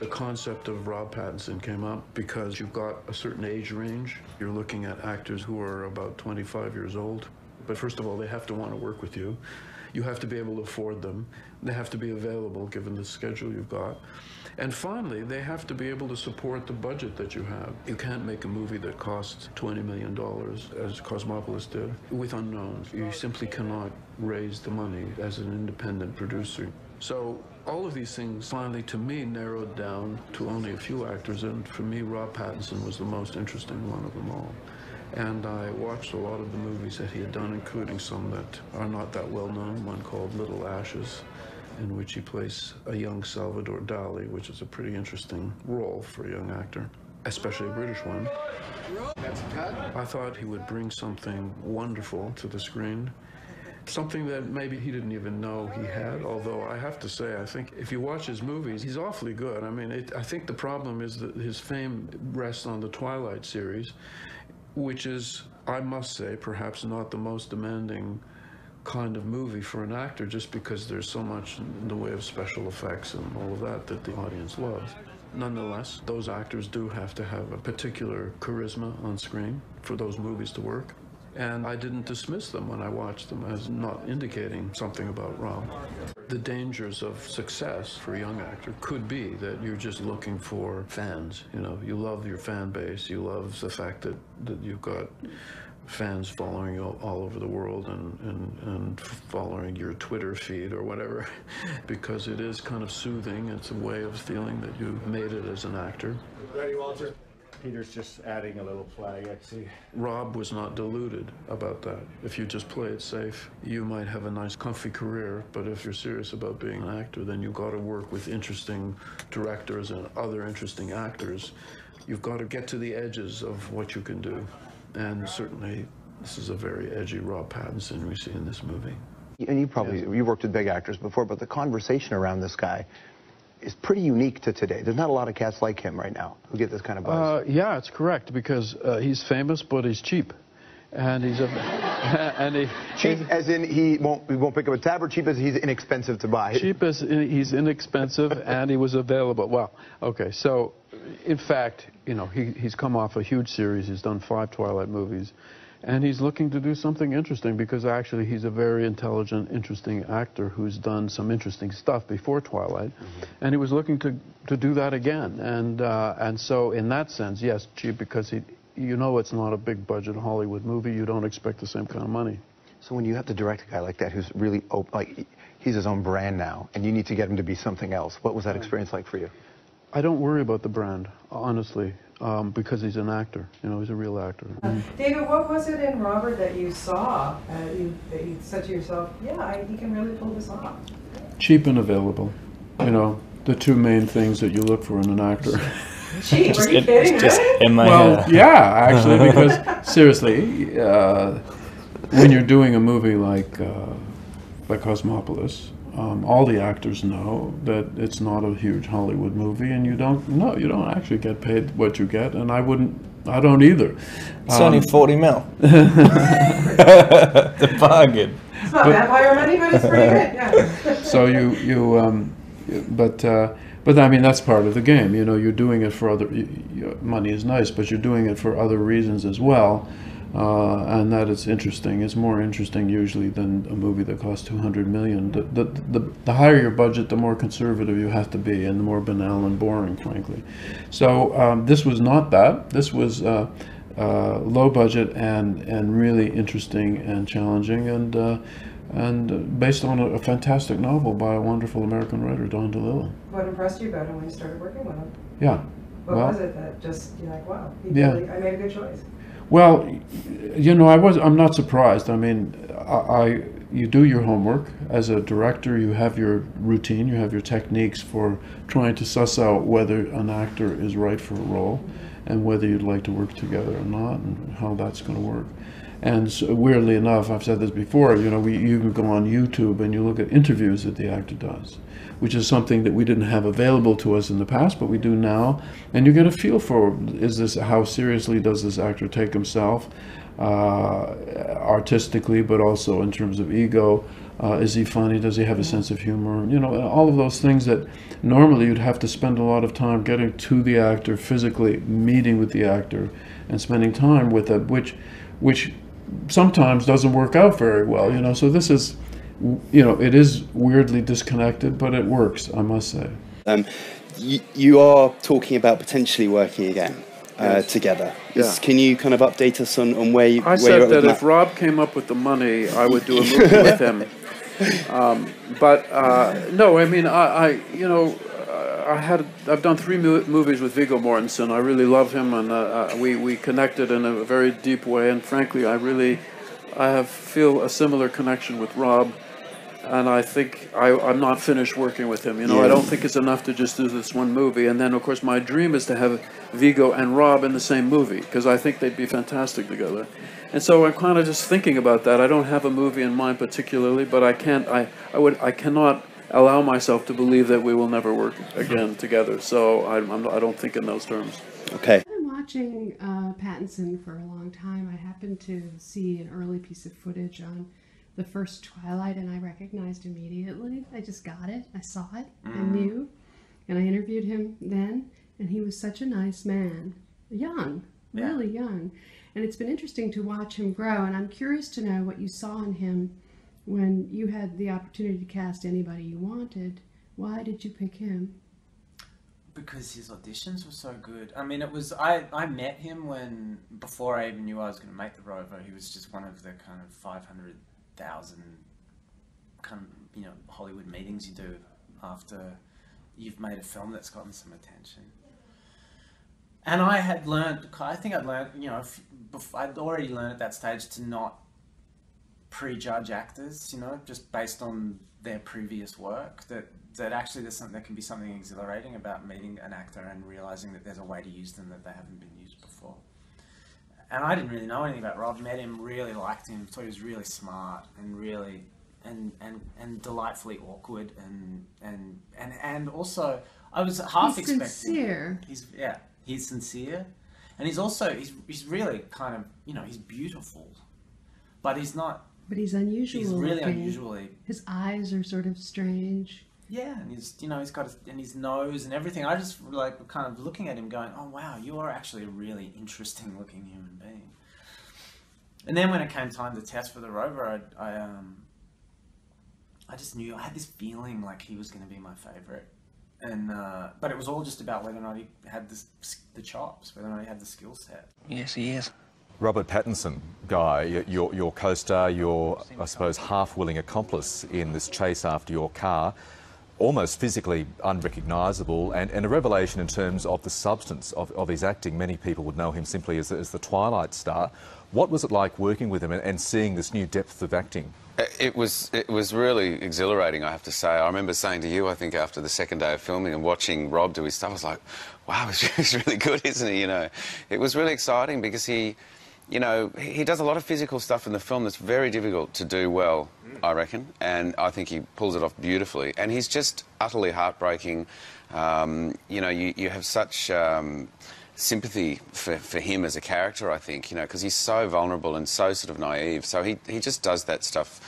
The concept of Rob Pattinson came up because you've got a certain age range. You're looking at actors who are about 25 years old. But first of all, they have to want to work with you. You have to be able to afford them. They have to be available given the schedule you've got. And finally, they have to be able to support the budget that you have. You can't make a movie that costs $20 million, as Cosmopolis did, with unknowns. You simply cannot raise the money as an independent producer. So all of these things finally, to me, narrowed down to only a few actors, and for me, Rob Pattinson was the most interesting one of them all. And I watched a lot of the movies that he had done, including some that are not that well known, one called Little Ashes, in which he plays a young Salvador Dali, which is a pretty interesting role for a young actor, especially a British one. I thought he would bring something wonderful to the screen, something that maybe he didn't even know he had, although I have to say, I think if you watch his movies, he's awfully good. I mean, I think the problem is that his fame rests on the Twilight series, which is, I must say, perhaps not the most demanding kind of movie for an actor, just because there's so much in the way of special effects and all of that that the audience loves. Nonetheless, those actors do have to have a particular charisma on screen for those movies to work. And I didn't dismiss them when I watched them as not indicating something about Rob. The dangers of success for a young actor could be that you're just looking for fans. You know, you love your fan base, you love the fact that you've got fans following you all over the world and following your Twitter feed or whatever, because it is kind of soothing. It's a way of feeling that you've made it as an actor. Ready, Walter? Peter's just adding a little flag, I see. Rob was not deluded about that. If you just play it safe, you might have a nice, comfy career, but if you're serious about being an actor, then you've got to work with interesting directors and other interesting actors. You've got to get to the edges of what you can do. And certainly, this is a very edgy Rob Pattinson we see in this movie. And you worked with big actors before, but the conversation around this guy is pretty unique to today. There's not a lot of cats like him right now who get this kind of buzz. Yeah, it's correct, because he's famous, but he's cheap. And he's cheap as in he won't pick up a tab, or cheap as he's inexpensive to buy? Cheap as he's inexpensive and he was available. Well, okay, so in fact, you know, he's come off a huge series. He's done 5 Twilight movies. And he's looking to do something interesting, because actually he's a very intelligent, interesting actor who's done some interesting stuff before Twilight. And he was looking to do that again. And so in that sense, yes, cheap, because you know it's not a big budget Hollywood movie. You don't expect the same kind of money. So when you have to direct a guy like that who's really, like, he's his own brand now, and you need to get him to be something else, what was that experience like for you? I don't worry about the brand, honestly. Because he's an actor, you know, he's a real actor. David, what was it in Robert that you saw, that you said to yourself, yeah, he can really pull this off? Cheap and available. You know, the 2 main things that you look for in an actor. Cheap, are you kidding? Really? In my well, yeah, actually, because seriously, when you're doing a movie like Cosmopolis, all the actors know that it's not a huge Hollywood movie, and you don't actually get paid what you get, and I don't either. It's only 40 mil. The bargain. It's not vampire money, but it's pretty good, yeah. So but I mean, that's part of the game. You know, you're doing it for other, money is nice, but you're doing it for other reasons as well. And that it's interesting. It's more interesting usually than a movie that costs $200 million. The higher your budget, the more conservative you have to be, and the more banal and boring, frankly. So this was not that. This was low budget and really interesting and challenging, and based on a fantastic novel by a wonderful American writer, Don DeLillo. What impressed you about him when you started working with him? Yeah. What was it that just, you're like, wow, I made a good choice? Well, you know, I'm not surprised. I mean, you do your homework. As a director, you have your routine, you have your techniques for trying to suss out whether an actor is right for a role, and whether you'd like to work together or not, and how that's going to work. And so, weirdly enough, I've said this before, you know, you can go on YouTube and you look at interviews that the actor does, which is something that we didn't have available to us in the past, but we do now. And you get a feel for, how seriously does this actor take himself, artistically, but also in terms of ego, Is he funny? Does he have a sense of humor? You know, all of those things that normally you'd have to spend a lot of time getting to the actor, physically meeting with the actor and spending time with them, which sometimes doesn't work out very well, you know. So this is, you know, it is weirdly disconnected, but it works, I must say. You are talking about potentially working again together. Yeah. Can you kind of update us on where you? I said that if Rob came up with the money, I would do a movie with him. No, I mean, you know, I've done 3 movies with Viggo Mortensen. I really love him, and we connected in a very deep way. And frankly, I feel a similar connection with Rob. And I think I'm not finished working with him. You know, I don't think it's enough to just do this one movie. And then, of course, my dream is to have Viggo and Rob in the same movie, because I think they'd be fantastic together. And so I'm kind of just thinking about that. I don't have a movie in mind particularly, but I cannot allow myself to believe that we will never work again together. So I don't think in those terms. Okay. I've been watching Pattinson for a long time. I happened to see an early piece of footage on the first Twilight, and I recognized immediately. I just got it. I saw it. I knew. And I interviewed him then, and he was such a nice man. Young, really young. And it's been interesting to watch him grow, and I'm curious to know what you saw in him when you had the opportunity to cast anybody you wanted. Why did you pick him? Because his auditions were so good. I mean, it was, I met him before I even knew I was going to make the Rover. He was just one of the kind of 500,000 kind of, you know, Hollywood meetings you do after you've made a film that's gotten some attention. And I had learned, you know, I'd already learned at that stage to not prejudge actors, you know, just based on their previous work, that actually there can be something exhilarating about meeting an actor and realizing that there's a way to use them that they haven't been used before. And I didn't really know anything about Rob. Met him, really liked him, thought he was really smart and really and delightfully awkward and also I was half expecting. Sincere. He's sincere, and he's really kind of, you know, he's beautiful, but he's not. But he's unusual. He's really looking. unusually. His eyes are sort of strange. Yeah, and he's got his nose and everything. I just like kind of looking at him, going, "Oh wow, you are actually a really interesting looking human being." And then when it came time to test for the Rover, I just knew, I had this feeling like he was going to be my favorite. And but it was all just about whether or not he had the chops, whether or not he had the skill set. Yes, he is. Robert Pattinson, Guy, your co-star, your, I suppose, half-willing accomplice in this chase after your car, almost physically unrecognisable, and a revelation in terms of the substance of his acting. Many people would know him simply as the Twilight star. What was it like working with him and seeing this new depth of acting? It was really exhilarating, I have to say. I remember saying to you, I think after the second day of filming and watching Rob do his stuff, I was like, wow, he's really good, isn't he? You know, it was really exciting because he does a lot of physical stuff in the film that's very difficult to do well, I reckon, and I think he pulls it off beautifully. And he's just utterly heartbreaking. You know, you have such sympathy for him as a character, I think, you know, because he's so vulnerable and so sort of naive. So he just does that stuff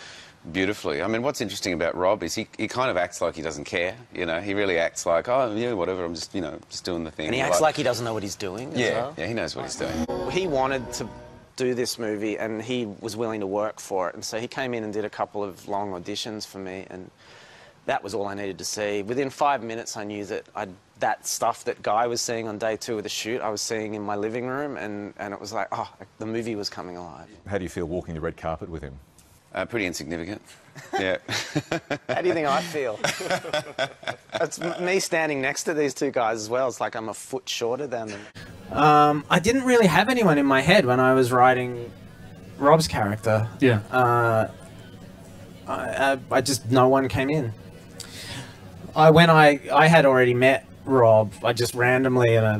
beautifully. I mean, what's interesting about Rob is he kind of acts like he doesn't care, you know. He really acts like, oh, yeah, whatever, I'm just, you know, just doing the thing. And he acts like he doesn't know what he's doing as well. Yeah, he knows what he's doing. He wanted to do this movie and he was willing to work for it, and so he came in and did a couple of long auditions for me, and that was all I needed to see. Within 5 minutes I knew that that stuff that Guy was seeing on day 2 of the shoot, I was seeing in my living room, and it was like, oh, the movie was coming alive. How do you feel walking the red carpet with him? Pretty insignificant. Yeah. How do you think I feel? It's me standing next to these two guys as well. It's like I'm a foot shorter than them. I didn't really have anyone in my head when I was writing Rob's character. Yeah. I just, no one came in. When I had already met Rob, I just randomly in a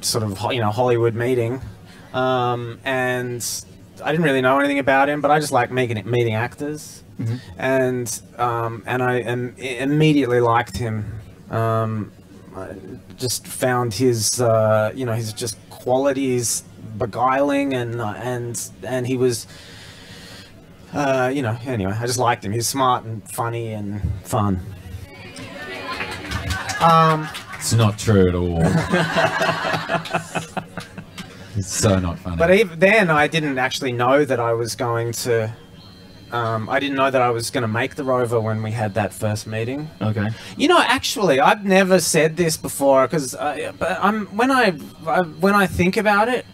sort of, you know, Hollywood meeting, and I didn't really know anything about him, but I just like meeting actors, and I immediately liked him. I just found his you know, his just qualities beguiling, and he was you know, anyway, I just liked him. He was smart and funny and fun. It's not true at all. It's so not funny. But even then, I didn't actually know that I was going to. I didn't know that I was going to make the Rover when we had that first meeting. Okay. You know, actually, I've never said this before because when I think about it,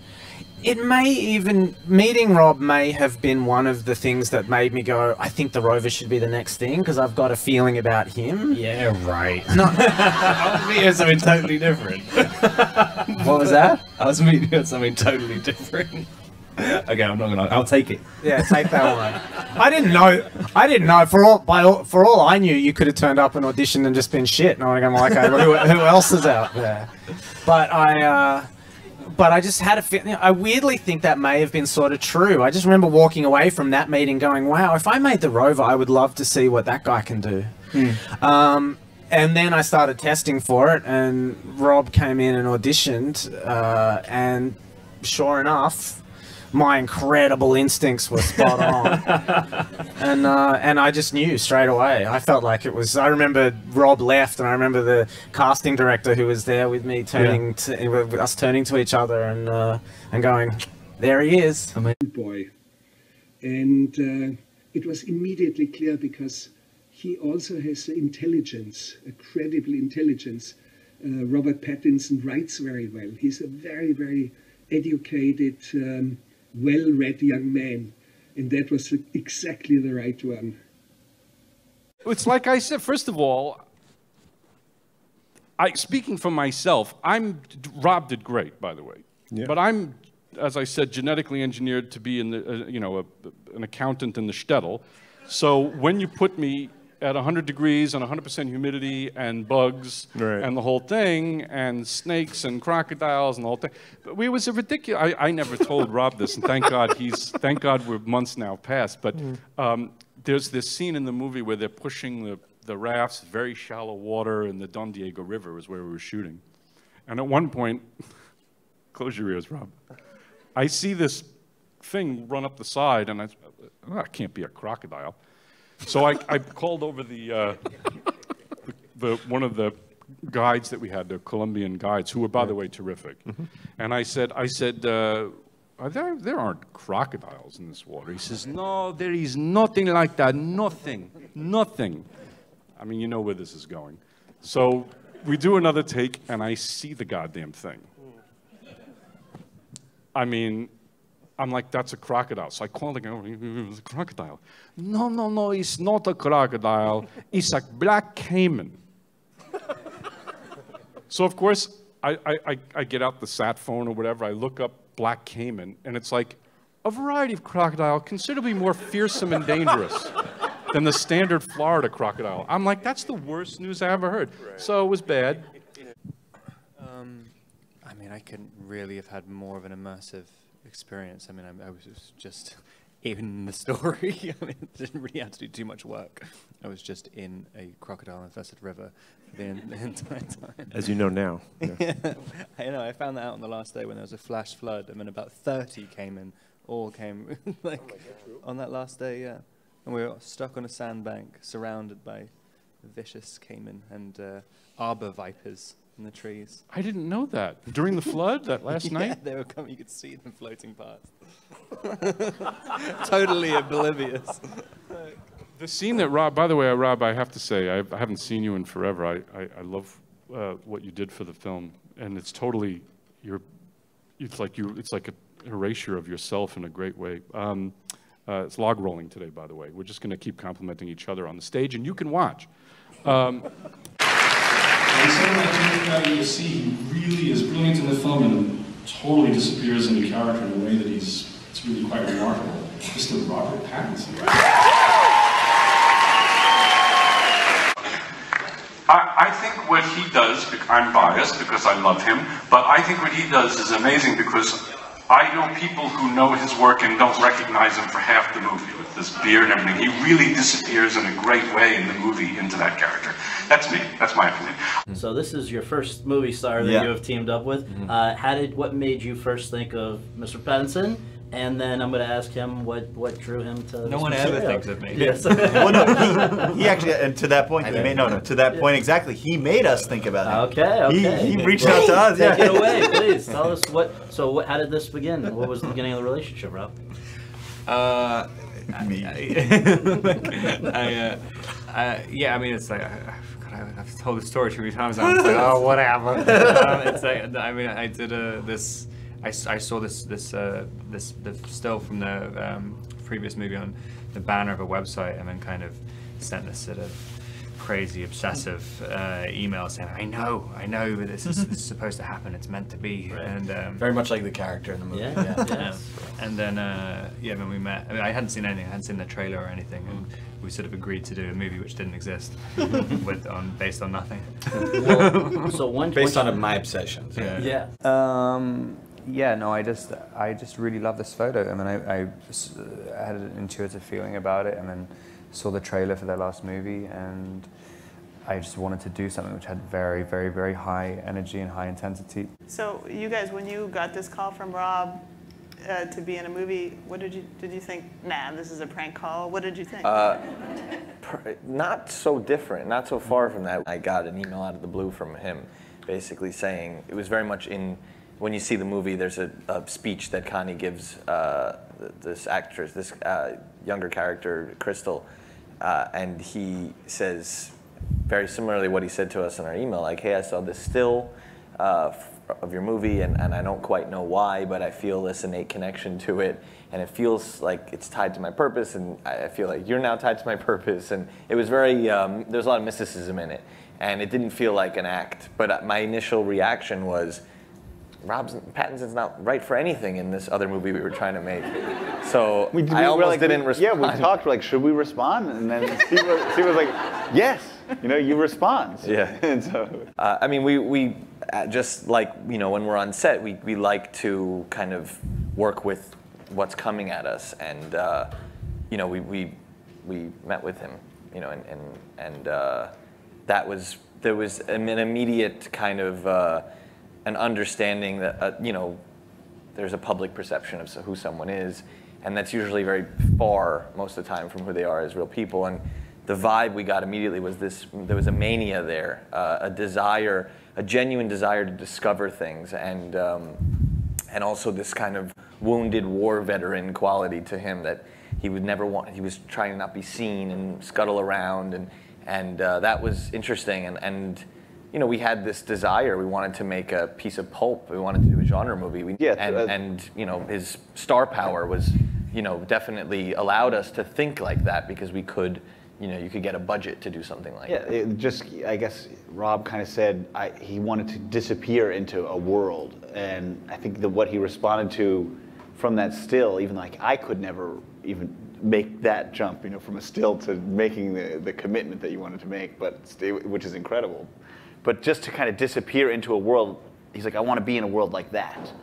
it may even meeting Rob may have been one of the things that made me go, I think the Rover should be the next thing because I've got a feeling about him. Yeah, right. No, I was meeting something totally different. What was that? I was meeting something totally different. Okay, I'm not gonna. I'll take it. Yeah, take that one. I didn't know. For all I knew, you could have turned up and auditioned and just been shit. And I'm like, okay, who else is out there? But I just had a feeling. I weirdly think that may have been sort of true. I just remember walking away from that meeting going, wow, if I made the Rover, I would love to see what that guy can do. And then I started testing for it, and Rob came in and auditioned, and sure enough, my incredible instincts were spot on. And I just knew straight away. I felt like it was. I remember Rob left, and I remember the casting director who was there with me turning to each other and going, "There he is." Boy, and it was immediately clear because he also has intelligence, a credible intelligence. Robert Pattinson writes very well. He's a very, very educated, well-read young man, and that was exactly the right one. It's like I said, first of all, speaking for myself, Rob did great, by the way. Yeah. But I'm, as I said, genetically engineered to be in the, an accountant in the shtetl. So when you put me at 100 degrees and 100% humidity and bugs and the whole thing and snakes and crocodiles and the whole thing. But it was a ridiculous. I never told Rob this, and thank God we're months now past. But there's this scene in the movie where they're pushing the rafts, very shallow water, in the Don Diego River is where we were shooting. And at one point, close your ears, Rob. I see this thing run up the side, and it can't be a crocodile. So I called over one of the guides that we had, the Colombian guides, who were, by the way, terrific. And I said, there aren't crocodiles in this water. He says, no, there is nothing like that, nothing. I mean, you know where this is going. So we do another take, and I see the goddamn thing. I mean, I'm like, that's a crocodile. So I called the guy, it was a crocodile. No, it's not a crocodile. It's a black caiman. So, of course, I get out the sat phone or whatever. I look up black caiman, and it's like a variety of crocodile considerably more fearsome and dangerous than the standard Florida crocodile. I'm like, that's the worst news I ever heard. So it was bad. I mean, I couldn't really have had more of an immersive experience. I mean, I was just in the story. I mean, didn't really have to do too much work. I was just in a crocodile-infested river the entire time. As you know now. Yeah. I know. I found that out on the last day when there was a flash flood. I mean, about 30 all came like on that last day. Yeah, and we were stuck on a sandbank, surrounded by vicious caiman and arbor vipers in the trees. I didn't know that. During the flood, that last night? Yeah, they were coming. You could see them floating past. Totally oblivious. The scene that Rob, by the way, Rob, I have to say, I haven't seen you in forever. I love what you did for the film, and it's totally, it's like an erasure of yourself in a great way. It's log rolling today, by the way. We're just going to keep complimenting each other on the stage, and you can watch. And so much you see, he really is brilliant in the film and totally disappears into character in a way that it's really quite remarkable. Mr. Robert Pattinson. I think what he does, I'm biased because I love him, but I think what he does is amazing because I know people who know his work and don't recognize him for half the movie with this beard and everything. He really disappears in a great way in the movie into that character. That's me. That's my opinion. So this is your first movie star that you have teamed up with. What made you first think of Mr. Pattinson? And then I'm going to ask him what drew him to. No one ever thinks of me. Yes. Well, no, he actually, and to that point, to that point exactly, he made us think about it. Okay. He reached out to us. Take it away, please. Tell us how did this begin? What was the beginning of the relationship, Rob? Me. Yeah, I mean, it's like I've told the story too many times. I'm like, oh, whatever. It's like, I mean, I did this. I saw the still from the previous movie on the banner of a website, and then kind of sent this sort of crazy, obsessive email saying, I know, but this is supposed to happen. It's meant to be, and very much like the character in the movie. Yeah. And then when we met, I mean, I hadn't seen anything. I hadn't seen the trailer or anything, and we sort of agreed to do a movie which didn't exist, based on nothing. Well, so based on my obsessions. Yeah. Yeah, no, I just really love this photo. I mean, I had an intuitive feeling about it, and then saw the trailer for their last movie, and I just wanted to do something which had very, very, very high energy and high intensity. So you guys, when you got this call from Rob to be in a movie, what did you think? Nah, this is a prank call. What did you think? Not so different, not so far from that. I got an email out of the blue from him, basically saying it was very much in. When you see the movie, there's a speech that Connie gives this actress, this younger character, Crystal, and he says very similarly what he said to us in our email, like, hey, I saw this still of your movie, and I don't quite know why, but I feel this innate connection to it, and it feels like it's tied to my purpose, and I feel like you're now tied to my purpose, and it was very, there's a lot of mysticism in it, and it didn't feel like an act, but my initial reaction was, Pattinson's not right for anything in this other movie we were trying to make. So I almost didn't respond. Yeah, we talked, like, should we respond? And then Steve was like, yes, you respond. Yeah. And so, I mean, we just like, when we're on set, we like to kind of work with what's coming at us. And, we met with him, and there was an immediate kind of, an understanding that, there's a public perception of who someone is, and that's usually very far, most of the time, from who they are as real people. And the vibe we got immediately was there was a mania there, a genuine desire to discover things, and also this kind of wounded war veteran quality to him that he would never want. He was trying to not be seen and scuttle around, and that was interesting, and we had this desire. We wanted to make a piece of pulp. We wanted to do a genre movie. And his star power was, definitely allowed us to think like that, because we could, you could get a budget to do something like that. Yeah, I guess Rob kind of said he wanted to disappear into a world, and I think that what he responded to from that still, even like I could never even make that jump, from a still to making the commitment that you wanted to make, which is incredible. But just to kind of disappear into a world, he's like, I want to be in a world like that.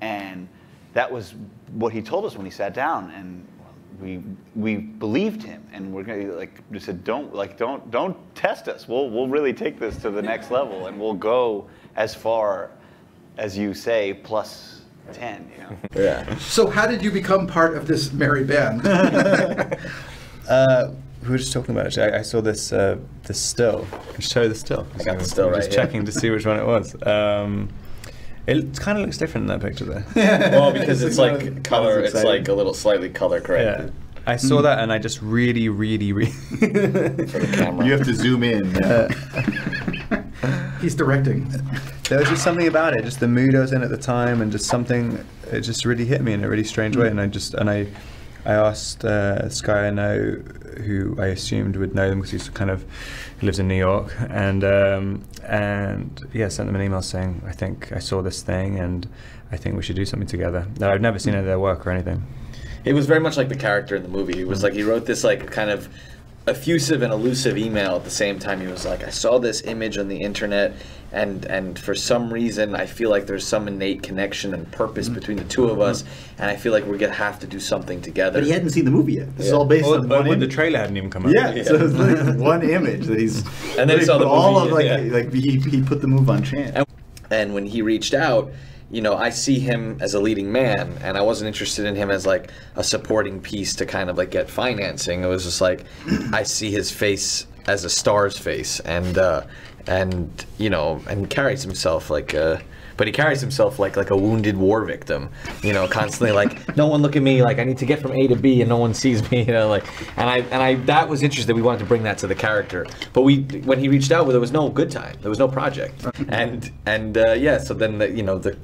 And that was what he told us when he sat down, and we believed him, and we're gonna just said, don't test us. We'll really take this to the next level, and we'll go as far as you say, plus 10, Yeah. So how did you become part of this merry band? We were just talking about it. Actually, I saw this still. I show you the still. I got the still right. Just checking to see which one it was. It kind of looks different in that picture there. Well, because it's like color. It's like a little slightly color corrected. Yeah. I saw that, and I just really for the camera. You have to zoom in. He's directing. There was just something about it, just the mood I was in at the time, and just something. It just really hit me in a really strange way, and I asked this guy I know, who I assumed would know them because he lives in New York, and sent them an email saying, I think I saw this thing and I think we should do something together. Now, I've never seen any of their work or anything. It was very much like the character in the movie. It was like he wrote this kind of effusive and elusive email at the same time. He was like, I saw this image on the internet, and for some reason I feel like there's some innate connection and purpose between the two of us, and I feel like we're gonna have to do something together. But he hadn't seen the movie yet. This is all based on one. The trailer hadn't even come out. Yeah, so it's like one image that he's. And then he saw the movie. He put the move on chance. And when he reached out, you know, I see him as a leading man, and I wasn't interested in him as like a supporting piece to kind of like get financing. It was just like, I see his face as a star's face, and you know, and carries himself like but he carries himself like a wounded war victim, you know, constantly like, no one look at me, like I need to get from A to B and no one sees me, you know, like, and I that was interesting. We wanted to bring that to the character, but when he reached out, there was no good time, there was no project, and yeah, so then you know, the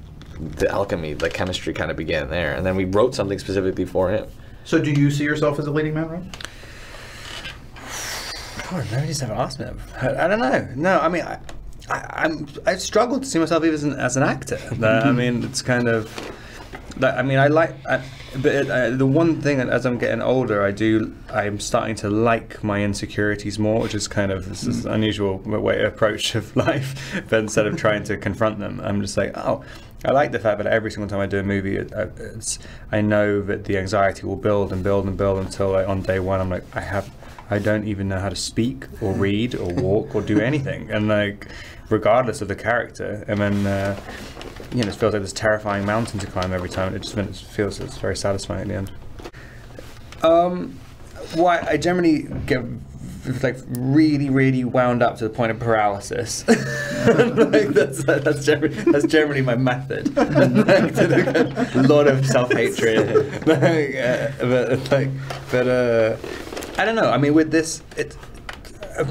alchemy, the chemistry kind of began there, and then we wrote something specifically for him. So do you see yourself as a leading man, Rob? God, nobody's ever asked me that. I don't know. No, I mean, I struggle to see myself even as an actor. I mean, it's kind of, I mean, but the one thing, as I'm getting older, I'm starting to like my insecurities more, which is kind of this is unusual way approach of life. But instead of trying to confront them, I'm just like, oh, I like the fact that every single time I do a movie, I know that the anxiety will build and build and build until like, on day one, I'm like, I don't even know how to speak or read or walk or do anything, and like, regardless of the character, and then you know, it feels like this terrifying mountain to climb every time. It feels it's very satisfying at the end. Well, I generally get like really wound up to the point of paralysis. Like, that's generally my method. Like, a lot of self-hatred. But I don't know. I mean, with this,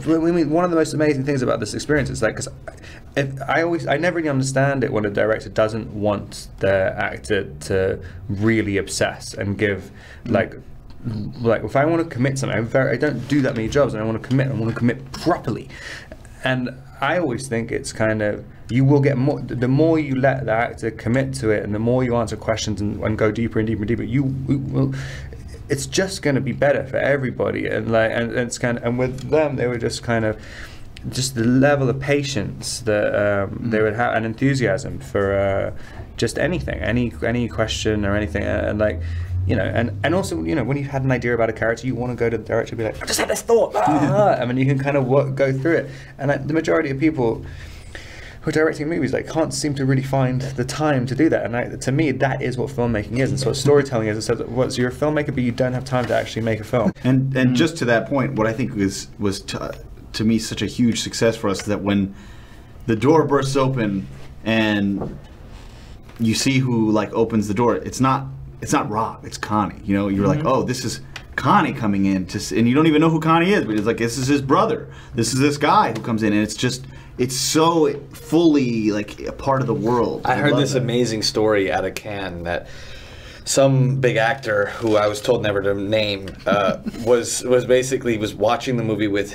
one of the most amazing things about this experience is like, because I never really understand it when a director doesn't want their actor to really obsess and give like if I want to commit something, I don't do that many jobs, and I want to commit properly. And I always think it's kind of, you will get more, the more you let the actor commit to it, and the more you answer questions and go deeper and deeper and deeper, you will. It's just going to be better for everybody, and like, and it's kind of, and with them, they were just kind of, just the level of patience that they would have, and enthusiasm for just anything, any question or anything, and like, you know, and also, you know, when you've had an idea about a character, you want to go to the director and be like, I just had this thought, I mean, you can kind of go through it, and the majority of people who are directing movies like can't seem to really find the time to do that, and to me that is what filmmaking is, and so what storytelling is. It says, well, so you're a filmmaker, but you don't have time to actually make a film. And just to that point, what I think was to me such a huge success for us is that when the door bursts open and you see who like opens the door, it's not Rob, it's Connie. You know, you're like, oh, this is Connie coming in, and you don't even know who Connie is, but it's like, this is his brother. This is this guy who comes in, and it's so fully like a part of the world. I heard this amazing story out of Cannes that some big actor who I was told never to name was watching the movie with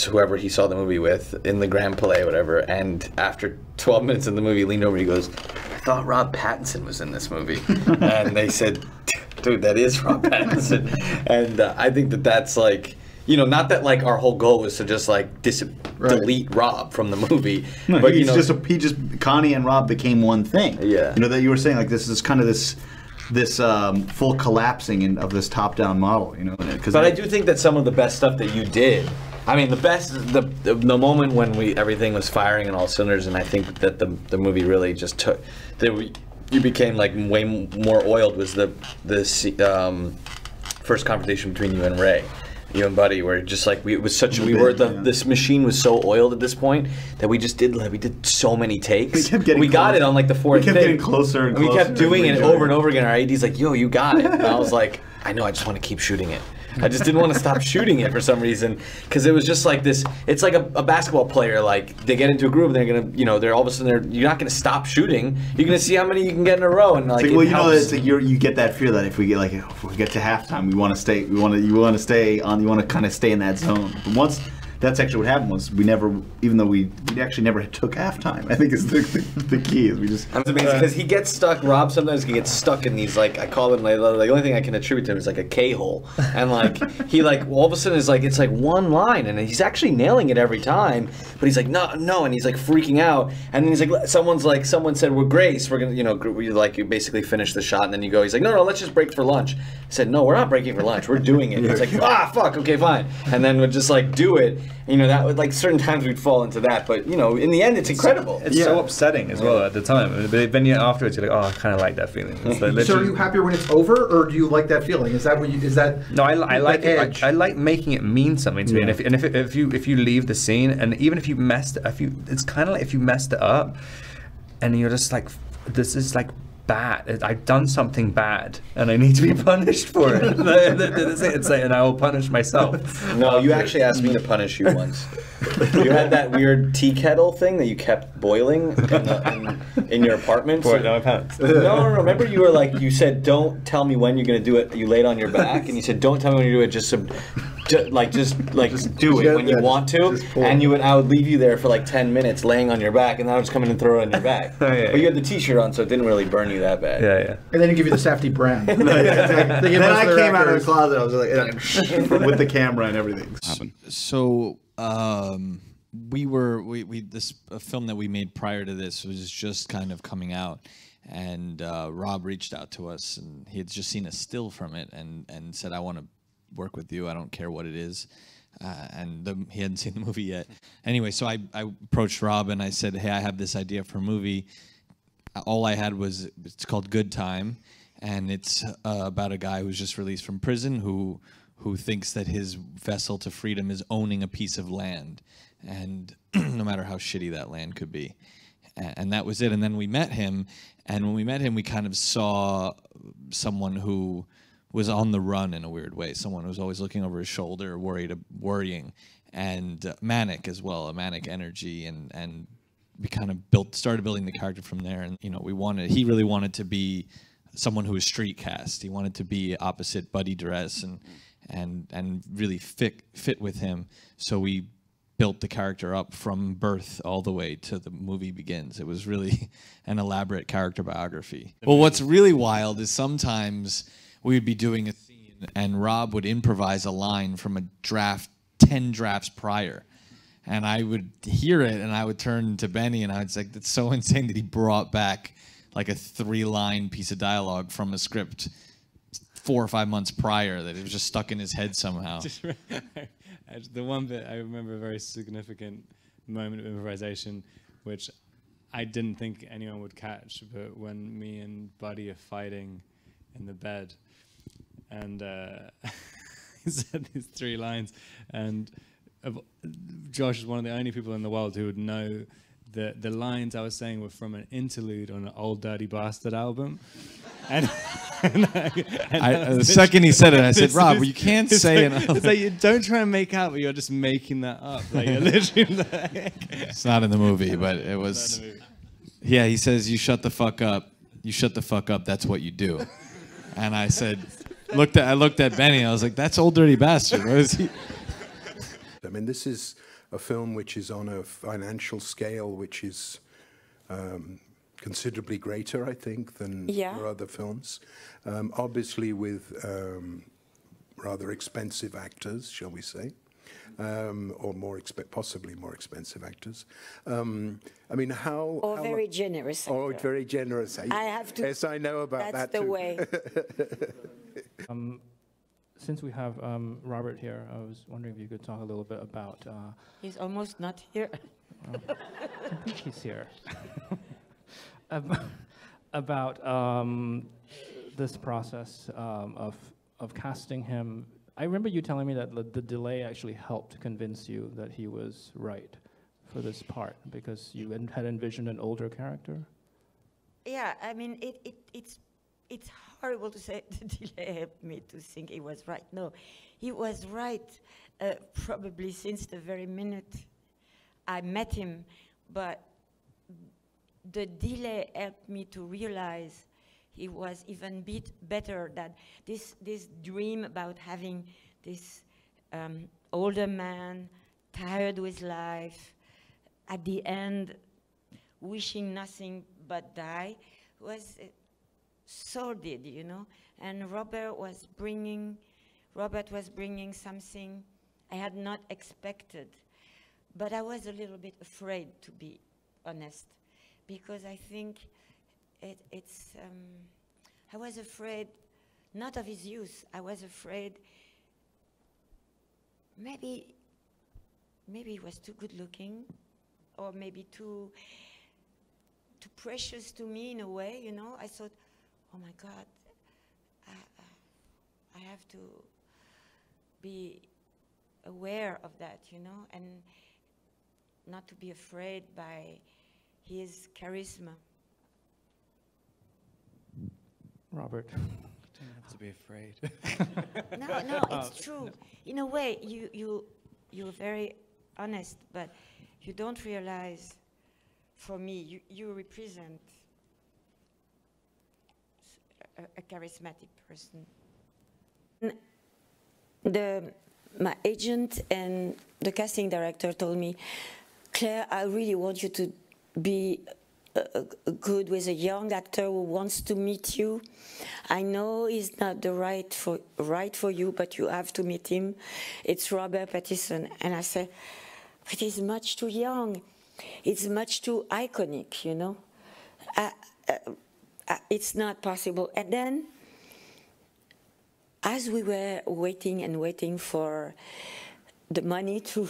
whoever he saw the movie with in the Grand Palais, whatever, and after 12 minutes of the movie, leaned over and he goes, I thought Rob Pattinson was in this movie. And they said, dude, that is Rob Pattinson. And I think that's like, you know, not that like our whole goal was to just like delete Rob from the movie, no, but Connie and Rob became one thing. Yeah, you know, that you were saying like this is kind of this full collapsing of this top-down model. You know, but I do think that some of the best stuff that you did, I mean, the moment when everything was firing in all cylinders, and I think that the movie really just took you became like way more oiled was the first conversation between you and Ray. You and Buddy were just like, this machine was so oiled at this point that we did so many takes. We got it on like the fourth take. We kept getting closer and closer. We kept doing it over and over again. Our AD's like, yo, you got it. And I was like, I know, I just want to keep shooting it. I just didn't want to stop shooting it for some reason, because it was just like this. It's like a basketball player. Like, they get into a groove, and they're gonna, you know, they're all of a sudden you're not gonna stop shooting. You're gonna see how many you can get in a row, and like. Well, you know, it's like you get that fear that if we get to halftime, you want to stay kind of stay in that zone. But once. That's actually what happened was we actually never took halftime. I think is the key is we just. It's amazing because he gets stuck. Rob sometimes can get stuck in these like, I call them like the only thing I can attribute to him is like a K-hole, and like he like all of a sudden is like it's like one line and he's actually nailing it every time, but he's like no, and he's like freaking out, and then he's like someone said we're Grace, we're gonna you basically finish the shot, and then you go, he's like no, let's just break for lunch. I said no, we're not breaking for lunch, we're doing it. It's like fuck, okay, fine, and then we'll just like do it. you know, that would, like, certain times we'd fall into that, but, you know, in the end, it's incredible. It's so upsetting as well at the time. But then afterwards, you're like, oh, I kind of like that feeling. It's like, So are you happier when it's over, or do you like that feeling? Is that what you? Is that? No, I like it. edge? I like making it mean something to me. And if you leave the scene, and even if you messed, it's kind of like if you messed it up, and you're just like, this is like bad. I've done something bad, and I need to be punished for it. It's like, and I will punish myself. No, you actually asked me to punish you once. You had that weird tea kettle thing that you kept boiling in your apartment. Pour it down my pants. No. Remember, you were like, you said, "Don't tell me when you're going to do it." You laid on your back, and you said, "Don't tell me when you do it. Just do it when you want to." And I would leave you there for like 10 minutes, laying on your back, and then I would just come in and throw it on your back. But you had the T-shirt on, so it didn't really burn you that bad. Yeah. And then you give you the Safdie brand. Then I came out of the closet. I was like, with the camera and everything. So this film that we made prior to this was just kind of coming out, and Rob reached out to us, and he had just seen a still from it, and said, "I want to work with you. I don't care what it is." He hadn't seen the movie yet. Anyway, so I approached Rob and I said, "Hey, I have this idea for a movie." All I had was, it's called Good Time, and it's about a guy who's just released from prison who thinks that his vessel to freedom is owning a piece of land, and no matter how shitty that land could be. And that was it. And then we met him, and when we met him, we kind of saw someone who was on the run in a weird way, someone who was always looking over his shoulder, worrying, and manic as well, a manic energy, and we kind of started building the character from there. And you know, he really wanted to be someone who was street cast. He wanted to be opposite Buddy Duress and really fit with him. So we built the character up from birth all the way to the movie begins. It was really an elaborate character biography. Well, what's really wild is sometimes we would be doing a scene and Rob would improvise a line from a draft 10 drafts prior. And I would hear it and I would turn to Benny and I would say, that's so insane that he brought back like a 3-line piece of dialogue from a script 4 or 5 months prior, that it was just stuck in his head somehow. The one bit I remember, a very significant moment of improvisation, which I didn't think anyone would catch, but when me and Buddy are fighting in the bed, and he said these 3 lines, and Josh is one of the only people in the world who would know that the lines I was saying were from an interlude on an Old Dirty Bastard album. And the second he said it, I said, Rob, you can't say it. It's like, you don't try and make out, but you're just making that up. Like, you're literally like, it's not in the movie, but it was. Yeah, he says, you shut the fuck up. You shut the fuck up. That's what you do. And I said, I looked at Benny. I was like, that's Old Dirty Bastard. What is he? I mean, this is a film which is on a financial scale which is considerably greater, I think, than for other films. Obviously with rather expensive actors, shall we say, or possibly more expensive actors. I mean, Or very generous. Or very generous. I have to. Yes, I know about that too. That's the way. Since we have Robert here, I was wondering if you could talk a little bit about... He's almost not here. I think he's here. About this process of casting him. I remember you telling me that the delay actually helped convince you that he was right for this part, because you had envisioned an older character. Yeah, I mean, it's horrible to say the delay helped me to think he was right. No, he was right probably since the very minute I met him, but the delay helped me to realize he was even better, that this dream about having this older man, tired with life, at the end wishing nothing but die, was sordid, you know. And Robert was bringing something I had not expected. But I was a little bit afraid, to be honest, because I think I was afraid, not of his youth, I was afraid maybe maybe he was too good looking, or maybe too precious to me in a way, you know. I thought, oh my God, I have to be aware of that, you know, and not to be afraid by his charisma. Robert. You don't have to be afraid. No, it's true. In a way, you're very honest, but you don't realize, for me, you represent a charismatic person. My agent and the casting director told me, Claire, I really want you to be good with a young actor who wants to meet you. I know he's not the right for you, but you have to meet him. It's Robert Pattinson. And I said, but he's much too young. It's much too iconic, you know. It's not possible. And then, as we were waiting and waiting for the money to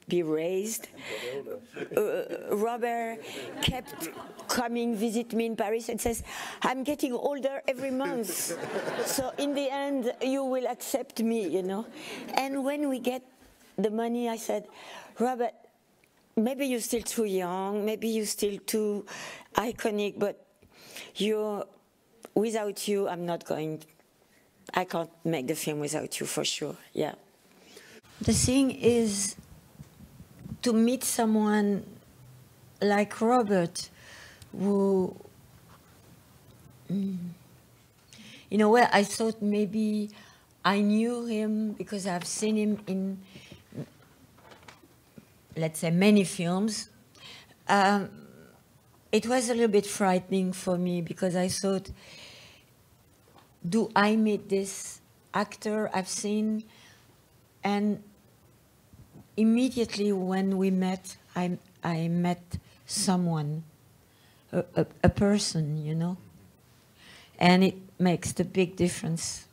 be raised, Robert kept coming visit me in Paris and says, I'm getting older every month, so in the end you will accept me, you know. And when we get the money, I said, Robert, maybe you're still too young, maybe you're still too iconic, but without you, I can't make the film without you, for sure, yeah. The thing is to meet someone like Robert, who, in a way, I thought maybe I knew him because I've seen him in, let's say, many films. It was a little bit frightening for me because I thought, do I meet this actor I've seen? And immediately when we met, I met someone, a person, you know, and it makes the big difference,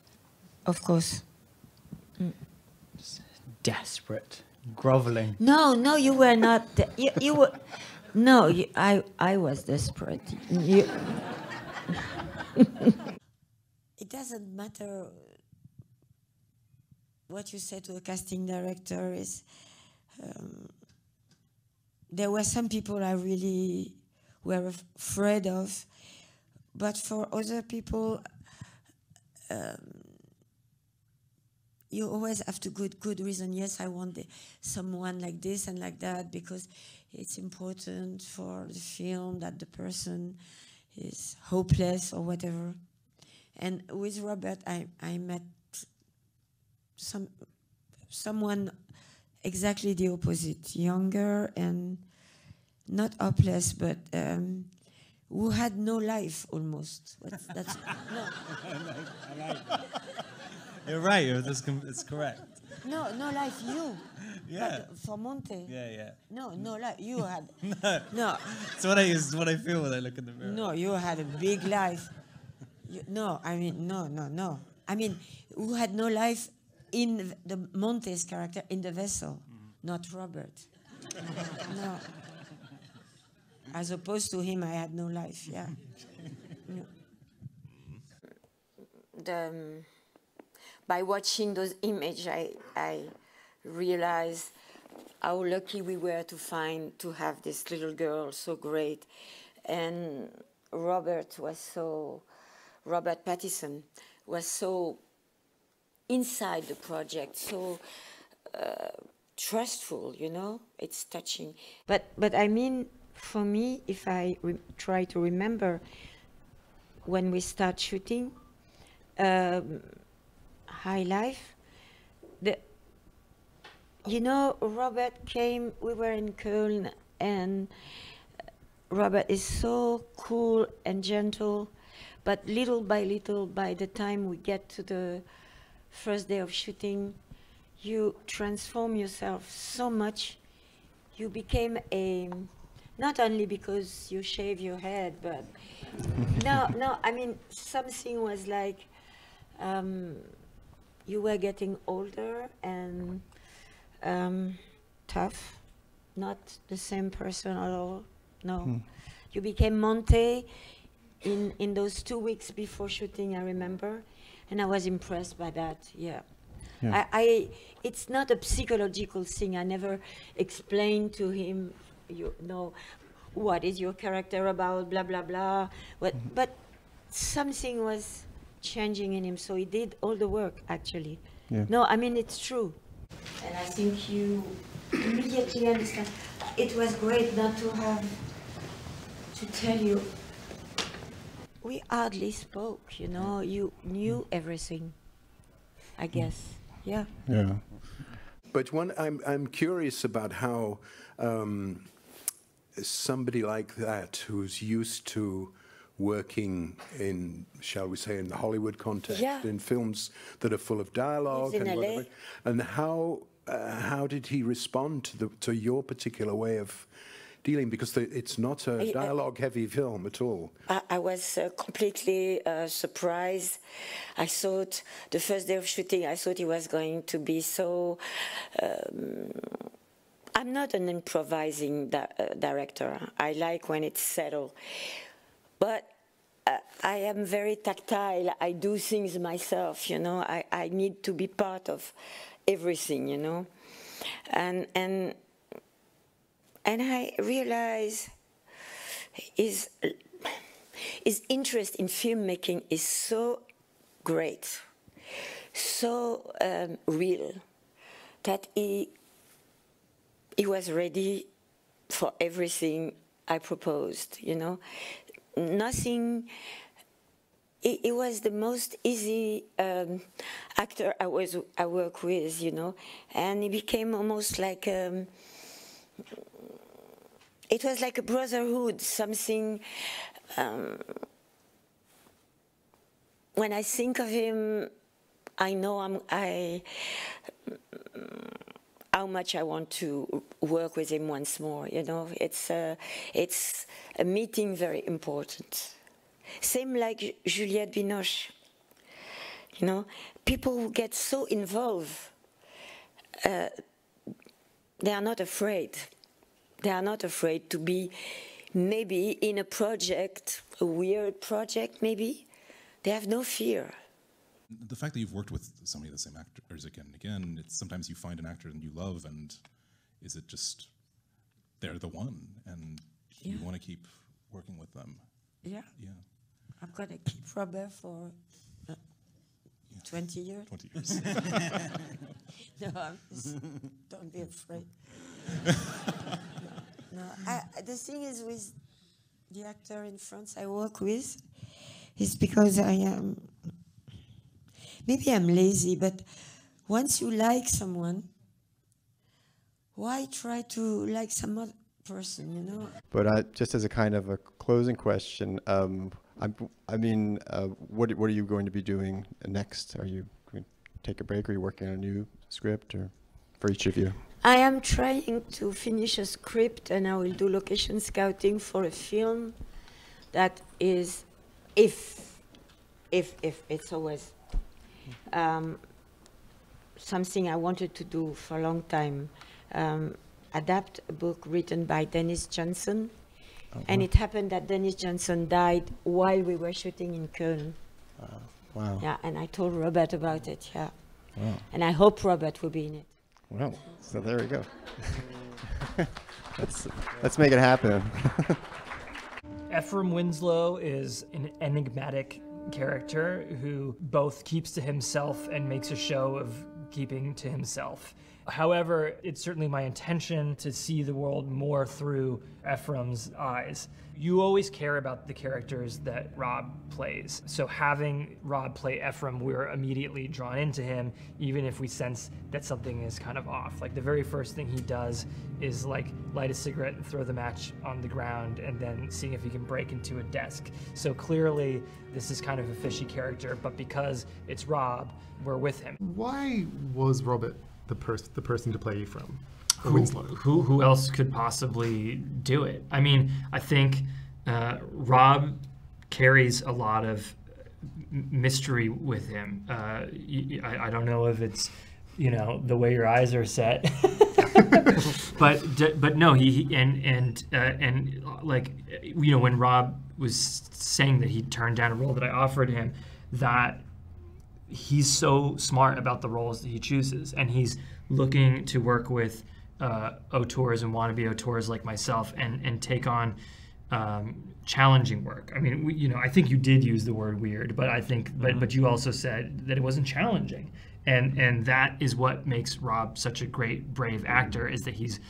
of course. Desperate, groveling. No, you were not. You were. No, I was desperate. It doesn't matter what you say to a casting director. Is there were some people I really were afraid of, but for other people, you always have to good reason. Yes, I want someone like this and like that because it's important for the film that the person is hopeless or whatever. And with Robert, I met someone exactly the opposite, younger and not hopeless, but who had no life almost. That's no. I like that. You're right. It's correct. No life. You. Yeah. For Monte. Yeah. No life. You had. No. It's what I feel when I look in the mirror. No, you had a big life. No. I mean, who had no life in the Monte's character in the vessel, not Robert. No. As opposed to him, I had no life. Yeah. No. By watching those images, I realized how lucky we were to have this little girl so great, and Robert Pattinson was so inside the project, so trustful, you know. It's touching. But I mean, for me, if I try to remember when we start shooting High Life, Robert came, we were in Köln, and Robert is so cool and gentle, but little by little, by the time we get to the first day of shooting, you transform yourself so much. You became not only because you shave your head, but no, I mean, something was like, you were getting older, and tough, not the same person at all. No, you became Monte in those 2 weeks before shooting. I remember, and I was impressed by that. Yeah. It's not a psychological thing. I never explained to him, you know, what is your character about, blah, blah, blah. But something was changing in him, so he did all the work, actually. Yeah. No, I mean, it's true. And I think you immediately understand. It was great not to have to tell you. We hardly spoke, you know. You knew everything, I guess. Yeah. Yeah. But I'm curious about how somebody like that who's used to working in, shall we say, in the Hollywood context, in films that are full of dialogue and whatever, and how did he respond to your particular way of dealing? Because it's not a dialogue-heavy film at all. I was completely surprised. I thought, the first day of shooting, I thought he was going to be so... I'm not an improvising director. I like when it's settled. But I am very tactile. I do things myself, you know. I need to be part of everything, you know. And I realize his interest in filmmaking is so great, so real, that he was ready for everything I proposed, you know. Nothing, he was the most easy actor I work with, you know, and he became almost like it was like a brotherhood, something. When I think of him, I know how much I want to work with him once more. You know, it's a meeting very important. Same like Juliette Binoche. You know, people who get so involved, they are not afraid. They are not afraid to be maybe in a project, a weird project maybe. They have no fear. The fact that you've worked with so many of the same actors again and again, it's sometimes you find an actor that you love, and is it just they're the one, and you want to keep working with them? Yeah. Yeah. I'm going to keep Robert for 20 years. 20 years. No, don't be afraid. No, the thing is with the actor in France I work with, is because I am, maybe I'm lazy, but once you like someone, why try to like some other person, you know? But just as a kind of a closing question, what are you going to be doing next? Are you going to take a break? Are you working on a new script, or for each of you? I am trying to finish a script, and I will do location scouting for a film that is, if it's always something I wanted to do for a long time, adapt a book written by Denis Johnson. And it happened that Denis Johnson died while we were shooting in Köln. Wow. Yeah, and I told Robert about it, yeah. Wow. And I hope Robert will be in it. Well, so there we go. Let's make it happen. Ephraim Winslow is an enigmatic character who both keeps to himself and makes a show of keeping to himself. However, it's certainly my intention to see the world more through Ephraim's eyes. You always care about the characters that Rob plays. So having Rob play Ephraim, we're immediately drawn into him, even if we sense that something is kind of off. Like the very first thing he does is like light a cigarette and throw the match on the ground and then seeing if he can break into a desk. So clearly this is kind of a fishy character, but because it's Rob, we're with him. Why was Robert the person to play Ephraim? Who else could possibly do it? I mean, I think Rob carries a lot of mystery with him. I don't know if it's, you know, the way your eyes are set. but no, he like, you know, when Rob was saying that he turned down a role that I offered him, that he's so smart about the roles that he chooses, and he's looking to work with auteurs and wannabe auteurs like myself and take on challenging work. I mean, you know, I think you did use the word weird, but I think, but you also said that it wasn't challenging, and that is what makes Rob such a great, brave actor, is that he's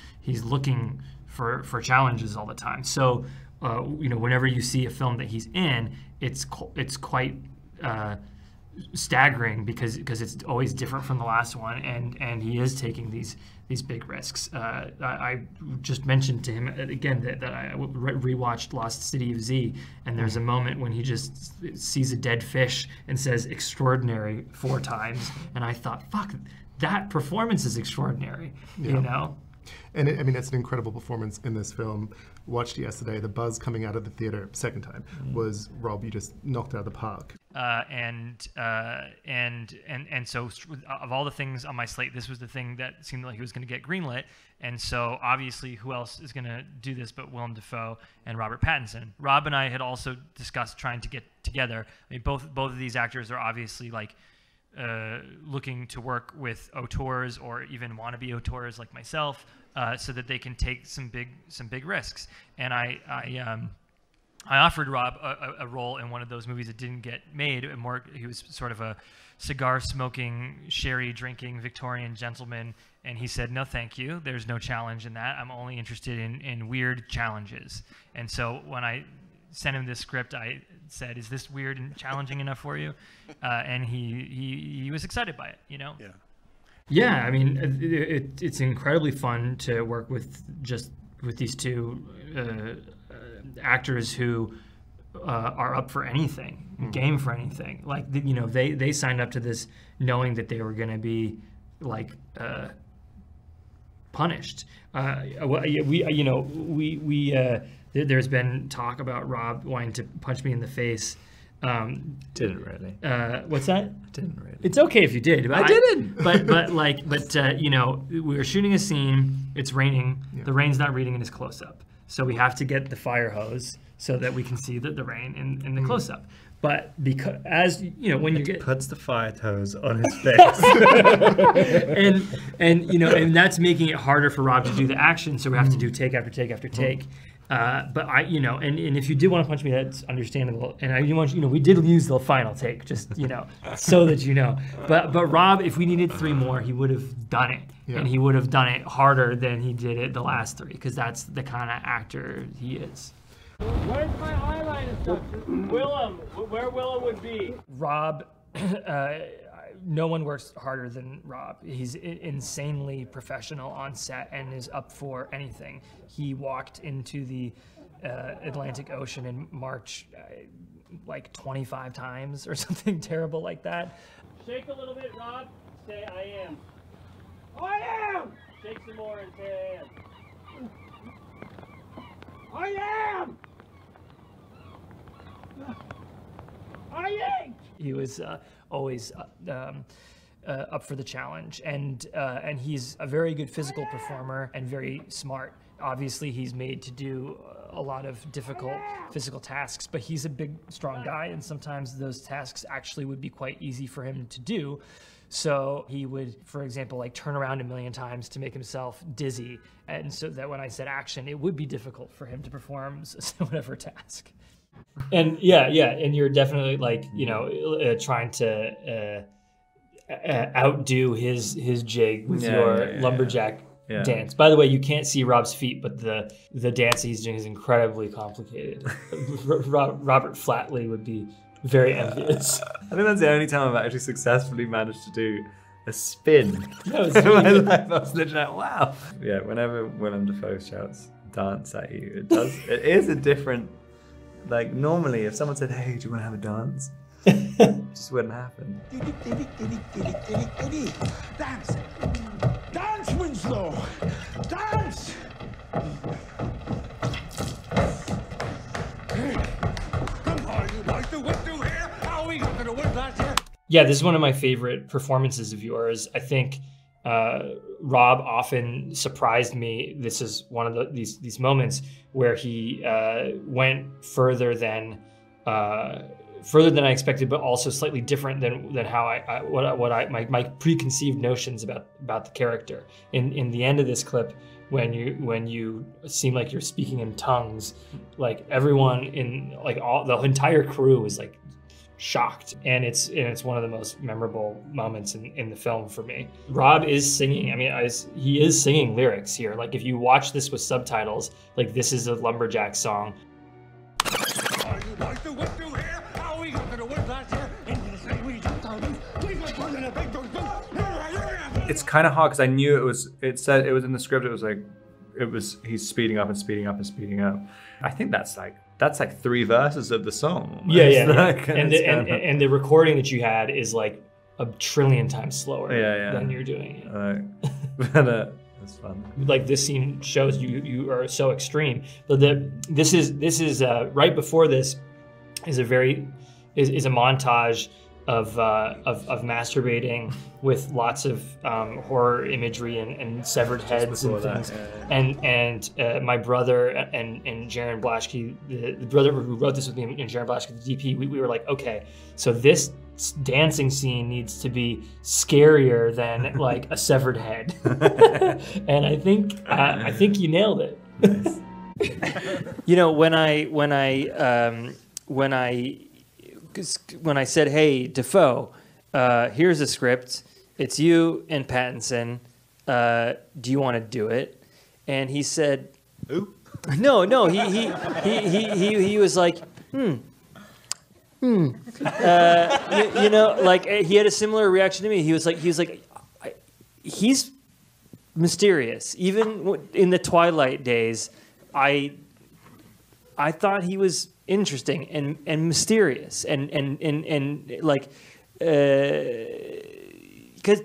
looking for challenges all the time. So, you know, whenever you see a film that he's in, it's quite staggering because it's always different from the last one, and he is taking these big risks. I just mentioned to him again that I rewatched Lost City of Z, and there's a moment when he just sees a dead fish and says "extraordinary" 4 times, and I thought, fuck, that performance is extraordinary, you know? And I mean, it's an incredible performance in this film. Watched it yesterday. The buzz coming out of the theater second time was, Rob, you just knocked out of the park. And so of all the things on my slate, this was the thing that seemed like he was going to get greenlit. And so obviously, who else is going to do this but Willem Dafoe and Robert Pattinson? Rob and I had also discussed trying to get together. I mean, both of these actors are obviously like looking to work with auteurs or even wannabe auteurs like myself, so that they can take some big risks. And I offered Rob a role in one of those movies that didn't get made. He was sort of a cigar-smoking, sherry-drinking Victorian gentleman, and he said, "No, thank you. There's no challenge in that. I'm only interested in weird challenges." And so when I sent him this script, I said, "Is this weird and challenging enough for you?" And he was excited by it, you know? Yeah. Yeah, I mean, it's incredibly fun to work with these two actors who are up for anything, game for anything. Like, you know, they signed up to this knowing that they were going to be like punished. There's been talk about Rob wanting to punch me in the face. Didn't really. What's that? Didn't really. It's okay if you did. But I didn't. But you know, we were shooting a scene. It's raining. Yeah. The rain's not reading in his close-up, so we have to get the fire hose so that we can see the rain in the close-up. But because, as you know, when you get puts the fire hose on his face, and you know, and that's making it harder for Rob to do the action. So we have to do take after take after take. But you know, and if you did want to punch me, that's understandable. And we did use the final take, just, you know, so that you know. But Rob, if we needed 3 more, he would have done it, and he would have done it harder than he did it the last 3, because that's the kind of actor he is. Where's my highlight stuff? Willem, where Willem would be. Rob, no one works harder than Rob. He's insanely professional on set and is up for anything. He walked into the Atlantic Ocean in March like 25 times or something terrible like that. Shake a little bit, Rob. Say, "I am." I am! Shake some more and say, "I am." I am! I ain't! He was always up for the challenge, and he's a very good physical performer and very smart. Obviously, he's made to do a lot of difficult physical tasks, but he's a big, strong guy, and sometimes those tasks actually would be quite easy for him to do. So he would, for example, like turn around a million times to make himself dizzy, and so that when I said action, it would be difficult for him to perform whatever task. And and you're definitely like, you know, trying to outdo his jig with your lumberjack dance. By the way, you can't see Rob's feet, but the dance he's doing is incredibly complicated. Robert Flatley would be very envious. I think that's the only time I've actually successfully managed to do a spin. No, in my life. I was literally like, wow. Yeah, whenever Willem Dafoe shouts "dance" at you, it is a different. Like, normally, if someone said, "Hey, do you want to have a dance?" it just wouldn't happen. Dance! Dance, Winslow! Dance! Come on, you like the whip through here? How we got to the whip last year? Yeah, this is one of my favorite performances of yours. I think Rob often surprised me. This is one of these moments where he went further than I expected, but also slightly different than how my preconceived notions about the character. In the end of this clip, when you seem like you're speaking in tongues, like everyone in the entire crew is like shocked, and it's one of the most memorable moments in the film for me. Rob is singing. I mean, he is singing lyrics here. Like if you watch this with subtitles, like this is a lumberjack song. It's kind of hard because I knew it was. It said it was in the script. It was like, he's speeding up and speeding up and speeding up. I think that's like 3 verses of the song. Yeah. And the recording that you had is like a trillion times slower than you're doing it. That's fun. Like this scene shows you are so extreme. But this is right before this is a montage of masturbating with lots of horror imagery and severed heads and things. And my brother and Jaron Blaschke, the brother who wrote this with me, and Jaron Blaschke, the DP, we were like, okay, so this dancing scene needs to be scarier than like a severed head. And I think you nailed it. Nice. You know, when I said, hey, Defoe, here's a script. It's you and Pattinson. Do you want to do it? And he said, "Who?" No. He was like, You know, like he had a similar reaction to me. He was like, he's mysterious. Even in the Twilight days, I thought he was interesting and mysterious and like because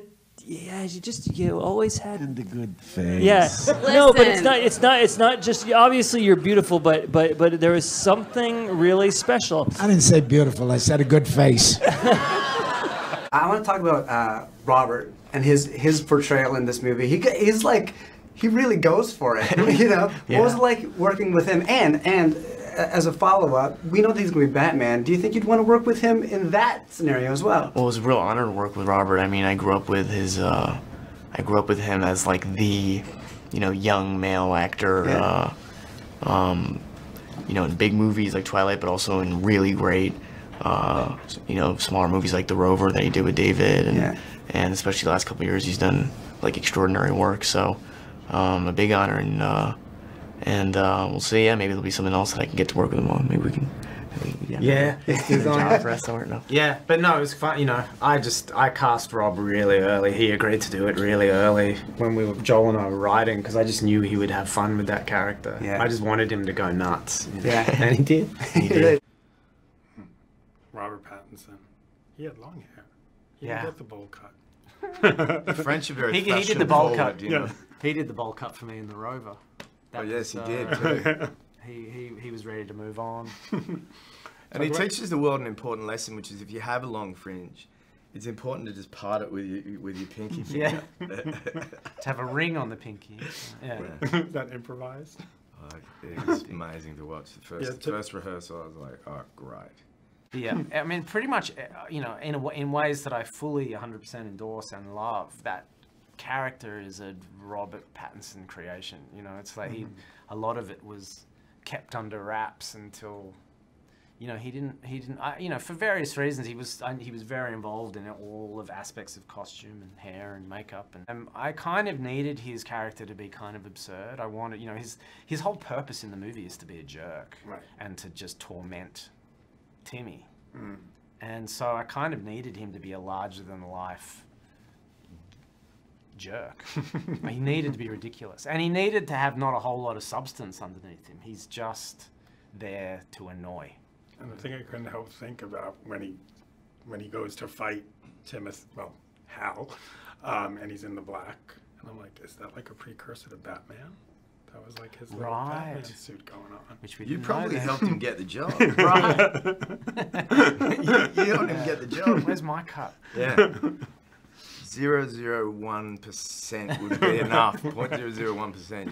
you always had the good face. Yeah. No, but it's not just obviously you're beautiful, but there was something really special. I didn't say beautiful. I said a good face. I want to talk about Robert and his portrayal in this movie. He's like, he really goes for it. You know, yeah. What was it like working with him? And as a follow-up, we know that he's going to be Batman. Do you think you'd want to work with him in that scenario as well? Well, it was a real honor to work with Robert. I mean, I grew up with him as like the, young male actor. Yeah. In big movies like Twilight, but also in really great, smaller movies like The Rover that he did with David, and especially the last couple of years he's done like extraordinary work. So, a big honor, and we'll see. Yeah, maybe there'll be something else that I can get to work with him on. Maybe we can. It's a job for us somewhere. No. Yeah, but no, it was fun. I cast Rob really early. He agreed to do it really early when Joel and I were writing, because I just knew he would have fun with that character. Yeah. I just wanted him to go nuts. Yeah, and he did. He did. Robert Pattinson. He had long hair. He didn't get the bowl cut. The French are very he did the bowl cut. Yeah. He did the bowl cut for me in The Rover. Yes, he did too. He was ready to move on. And he teaches the world an important lesson, which is if you have a long fringe, it's important to just part it with your pinky finger. Yeah. To have a ring on the pinky. Yeah. That improvised. It was amazing to watch. The first rehearsal, I was like, oh, great. Yeah, I mean, pretty much, in ways that I fully 100% endorse and love, that character is a Robert Pattinson creation. It's like a lot of it was kept under wraps until, he didn't. For various reasons, he was very involved in all of aspects of costume and hair and makeup, and I kind of needed his character to be kind of absurd. I wanted, his whole purpose in the movie is to be a jerk, right, and to just torment Timmy. And so I kind of needed him to be a larger-than-life jerk. He needed to be ridiculous, and he needed to have not a whole lot of substance underneath him. He's just there to annoy. And the thing I couldn't help think about when he goes to fight Hal, and he's in the black, and I'm like, is that like a precursser to Batman? That was like his little Batman suit going on. Which you probably helped him get the job. Right. you helped him get the job. Where's my cut? Yeah. 0.001% would be enough. 0.001%.